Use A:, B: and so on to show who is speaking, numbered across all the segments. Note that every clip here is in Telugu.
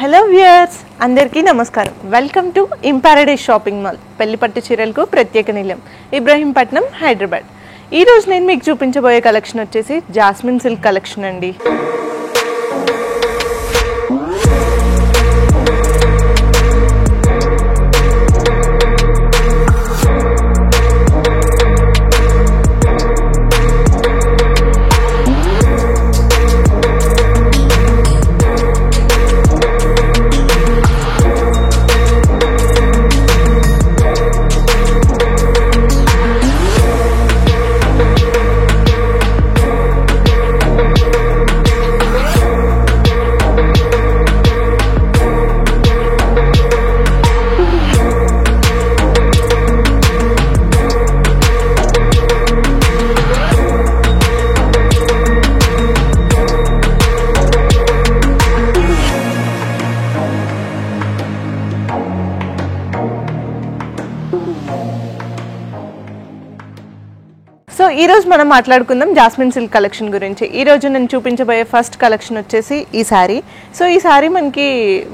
A: హలో వ్యూయర్స్, అందరికీ నమస్కారం. Welcome to Imparadise shopping mall. పెళ్లిపట్టు చీరలకు ప్రత్యేక నిలయం, ఇబ్రహీంపట్నం, హైదరాబాద్. ఈ రోజు నేను మీకు చూపించబోయే కలెక్షన్ వచ్చేసి జాస్మిన్ సిల్క్ కలెక్షన్ అండి. సో ఈ రోజు మనం మాట్లాడుకుందాం జాస్మిన్ సిల్క్ కలెక్షన్ గురించి. ఈ రోజు నేను చూపించబోయే ఫస్ట్ కలెక్షన్ వచ్చేసి ఈ శారీ. సో ఈ శారీ మనకి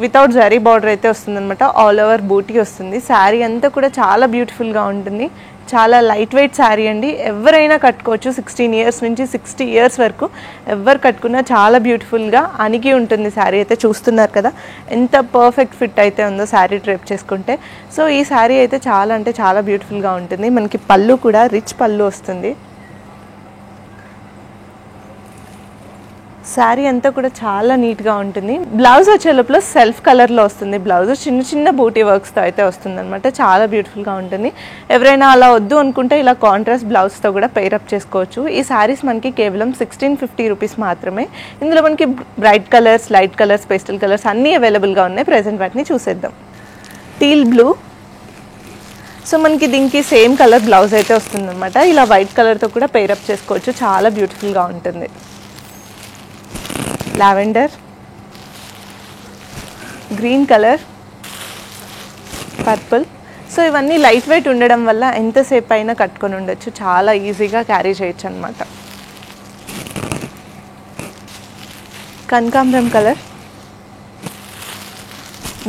A: వితౌట్ జరీ బార్డర్ అయితే వస్తుంది అనమాట. ఆల్ ఓవర్ బూటీ వస్తుంది. శారీ అంతా కూడా చాలా బ్యూటిఫుల్గా ఉంటుంది. చాలా లైట్ వెయిట్ శారీ అండి. ఎవరైనా కట్టుకోవచ్చు. 16 ఇయర్స్ నుంచి 60 ఇయర్స్ వరకు ఎవరు కట్టుకున్నా చాలా బ్యూటిఫుల్గా అణిగి ఉంటుంది శారీ అయితే. చూస్తున్నారు కదా ఎంత పర్ఫెక్ట్ ఫిట్ అయితే ఉందో శారీ డ్రేప్ చేసుకుంటే. సో ఈ శారీ అయితే చాలా అంటే చాలా బ్యూటిఫుల్గా ఉంటుంది. మనకి పళ్ళు కూడా రిచ్ పళ్ళు వస్తుంది. శారీ అంతా కూడా చాలా నీట్గా ఉంటుంది. బ్లౌజ్ వచ్చే లోపల సెల్ఫ్ కలర్లో వస్తుంది. బ్లౌజ్ చిన్న చిన్న బూటీ వర్క్స్తో అయితే వస్తుంది అనమాట. చాలా బ్యూటిఫుల్గా ఉంటుంది. ఎవరైనా అలా వద్దు అనుకుంటే ఇలా కాంట్రాస్ట్ బ్లౌజ్తో కూడా పెయిరప్ చేసుకోవచ్చు. ఈ శారీస్ మనకి కేవలం 1650 రూపీస్ మాత్రమే. ఇందులో మనకి bright colours, light colours, pastel colours అన్నీ అవైలబుల్గా ఉన్నాయి. ప్రెజెంట్ వాటిని చూసేద్దాం. Teal blue. సో మనకి దీనికి సేమ్ కలర్ బ్లౌజ్ అయితే వస్తుంది అనమాట. ఇలా వైట్ కలర్తో కూడా పెయిరప్ చేసుకోవచ్చు. చాలా బ్యూటిఫుల్గా ఉంటుంది. Lavender, green colour, purple. So ఇవన్నీ లైట్ వెయిట్ ఉండడం వల్ల ఎంతసేపు అయినా కట్టుకొని ఉండొచ్చు. చాలా ఈజీగా క్యారీ చేయొచ్చు అనమాట. కనకాంబరం కలర్,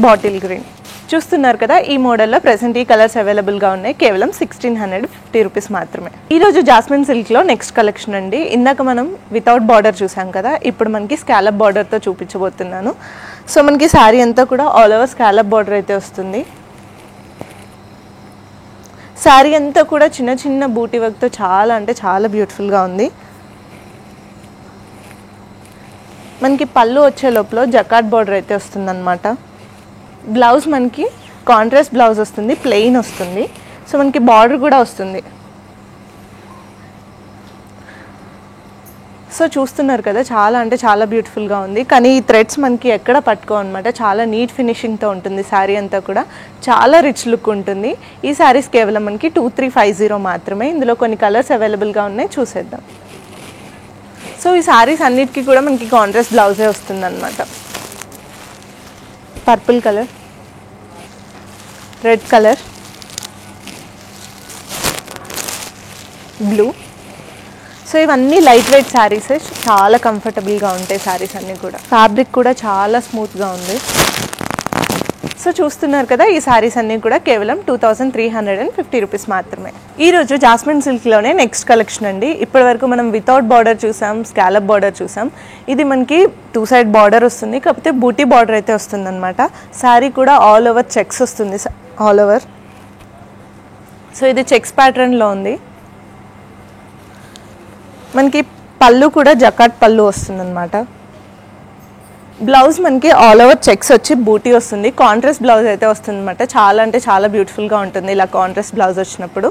A: బాటిల్ గ్రీన్. చూస్తున్నారు కదా ఈ మోడల్లో ప్రెసెంట్ ఈ కలర్స్ అవైలబుల్గా ఉన్నాయి. కేవలం 1650 రూపీస్ మాత్రమే. ఈరోజు జాస్మిన్ సిల్క్లో నెక్స్ట్ కలెక్షన్ అండి. ఇందాక మనం వితౌట్ బార్డర్ చూసాం కదా, ఇప్పుడు మనకి స్కాలప్ బార్డర్తో చూపించబోతున్నాను. సో మనకి శారీ అంతా కూడా ఆల్ ఓవర్ స్కాలప్ బార్డర్ అయితే వస్తుంది. శారీ అంతా కూడా చిన్న చిన్న బూటీ వర్క్తో చాలా అంటే చాలా బ్యూటిఫుల్గా ఉంది. మనకి పళ్ళు వచ్చే లోపల జకాట్ బార్డర్ అయితే వస్తుంది అనమాట. బ్లౌజ్ మనకి కాంట్రాస్ట్ బ్లౌజ్ వస్తుంది, ప్లెయిన్ వస్తుంది. సో మనకి బార్డర్ కూడా వస్తుంది. సో చూస్తున్నారు కదా చాలా అంటే చాలా బ్యూటిఫుల్గా ఉంది. కానీ ఈ థ్రెడ్స్ మనకి ఎక్కడ పట్టుకోవన్నమాట. చాలా నీట్ ఫినిషింగ్తో ఉంటుంది శారీ అంతా కూడా. చాలా రిచ్ లుక్ ఉంటుంది. ఈ శారీస్ కేవలం మనకి 2350 మాత్రమే. ఇందులో కొన్ని కలర్స్ అవైలబుల్గా ఉన్నాయి, చూసేద్దాం. సో ఈ శారీస్ అన్నిటికీ కూడా మనకి కాంట్రాస్ట్ బ్లౌజే వస్తుంది అనమాట. Purple colour, red colour, blue. So ఇవన్నీ లైట్ వెయిట్ శారీస్. చాలా కంఫర్టబుల్గా ఉంటాయి శారీస్ అన్నీ కూడా. ఫ్యాబ్రిక్ కూడా చాలా స్మూత్గా ఉంది. సో చూస్తున్నారు కదా ఈ శారీస్ అన్నీ కూడా కేవలం 2350 రూపీస్ మాత్రమే. ఈరోజు జాస్మిన్ సిల్క్లోనే నెక్స్ట్ కలెక్షన్ అండి. ఇప్పటి వరకు మనం వితౌట్ బార్డర్ చూసాం, స్కాలప్ బార్డర్ చూసాం. ఇది మనకి 2 సైడ్ బార్డర్ వస్తుంది, కాకపోతే బూటీ బార్డర్ అయితే వస్తుంది అనమాట. శారీ కూడా ఆల్ ఓవర్ చెక్స్ వస్తుంది, ఆల్ ఓవర్. సో ఇది చెక్స్ ప్యాటర్న్లో ఉంది. మనకి పళ్ళు కూడా జకాట్ పళ్ళు వస్తుంది అనమాట. బ్లౌజ్ మనకి ఆల్ ఓవర్ చెక్స్ వచ్చి బూటీ వస్తుంది. కాంట్రాస్ట్ బ్లౌజ్ అయితే వస్తుంది అనమాట. చాలా అంటే చాలా బ్యూటిఫుల్గా ఉంటుంది ఇలా కాంట్రాస్ట్ బ్లౌజ్ వచ్చినప్పుడు.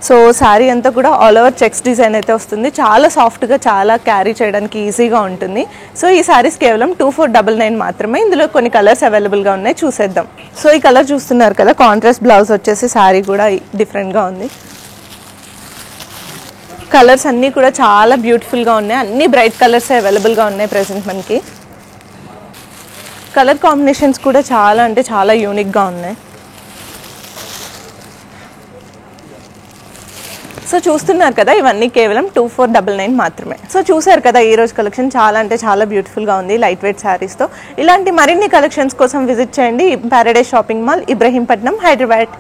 A: సో శారీ అంతా కూడా ఆల్ ఓవర్ చెక్స్ డిజైన్ అయితే వస్తుంది. చాలా సాఫ్ట్గా, చాలా క్యారీ చేయడానికి ఈజీగా ఉంటుంది. సో ఈ శారీస్ కేవలం 2499 మాత్రమే. ఇందులో కొన్ని కలర్స్ అవైలబుల్గా ఉన్నాయి, చూసేద్దాం. సో ఈ కలర్ చూస్తున్నారు కదా, కాంట్రాస్ట్ బ్లౌజ్ వచ్చేసి శారీ కూడా డిఫరెంట్గా ఉంది. కలర్స్ అన్నీ కూడా చాలా బ్యూటిఫుల్గా ఉన్నాయి. అన్ని బ్రైట్ కలర్స్ అవైలబుల్గా ఉన్నాయి ప్రెసెంట్ మనకి. కలర్ కాంబినేషన్స్ కూడా చాలా అంటే చాలా యూనిక్గా ఉన్నాయి. సో చూస్తున్నారు కదా, ఇవన్నీ కేవలం 2499 మాత్రమే. సో చూసారు కదా ఈ రోజు కలెక్షన్ చాలా అంటే చాలా బ్యూటిఫుల్ గా ఉంది లైట్ వెయిట్ శారీస్ తో. ఇలాంటి మరిన్ని కలెక్షన్స్ కోసం విజిట్ చేయండి paradise shopping mall, Ibrahimpatnam, Hyderabad.